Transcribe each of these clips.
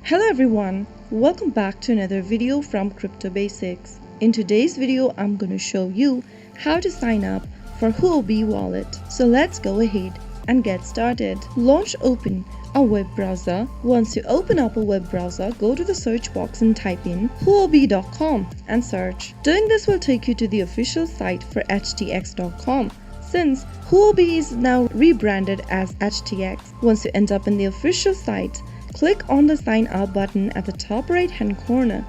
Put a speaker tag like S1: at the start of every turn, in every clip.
S1: Hello everyone, welcome back to another video from Crypto Basics. In today's video, I'm going to show you how to sign up for Huobi wallet. So let's go ahead and get started. Open a web browser. Once you open up a web browser, go to the search box and type in huobi.com and search. Doing this will take you to the official site for htx.com. Since Huobi is now rebranded as HTX. Once you end up in the official site, click on the sign up button at the top right hand corner,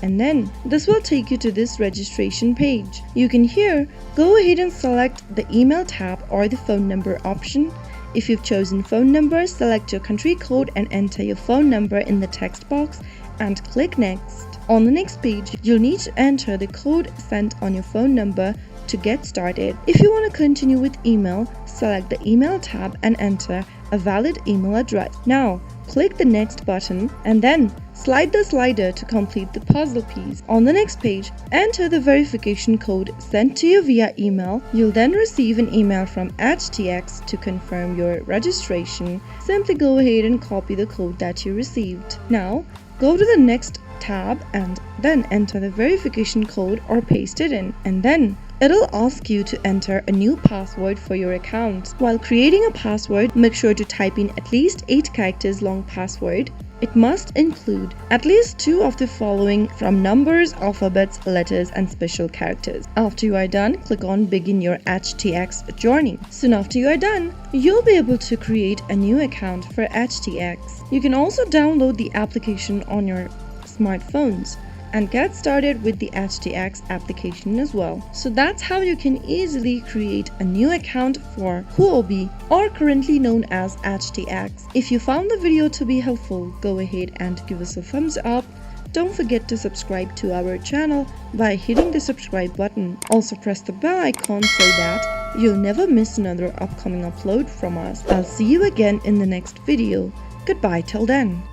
S1: and then this will take you to this registration page. You can here go ahead and select the email tab or the phone number option. If you've chosen phone number, select your country code and enter your phone number in the text box and click next. On the next page, you'll need to enter the code sent on your phone number to get started. If you want to continue with email, select the email tab and enter a valid email address. Now, click the next button and then slide the slider to complete the puzzle piece. On the next page, enter the verification code sent to you via email. You'll then receive an email from HTX to confirm your registration. Simply go ahead and copy the code that you received. Now, go to the next tab and then enter the verification code or paste it in, and then it'll ask you to enter a new password for your account. While creating a password, make sure to type in at least 8 characters long password. It must include at least 2 of the following from numbers, alphabets, letters, and special characters. After you are done, click on Begin your HTX journey. Soon after you are done, you'll be able to create a new account for HTX. You can also download the application on your smartphones and get started with the HTX application as well. So that's how you can easily create a new account for Huobi, or currently known as HTX. If you found the video to be helpful, go ahead and give us a thumbs up. Don't forget to subscribe to our channel by hitting the subscribe button. Also press the bell icon so that you'll never miss another upcoming upload from us. I'll see you again in the next video. Goodbye till then.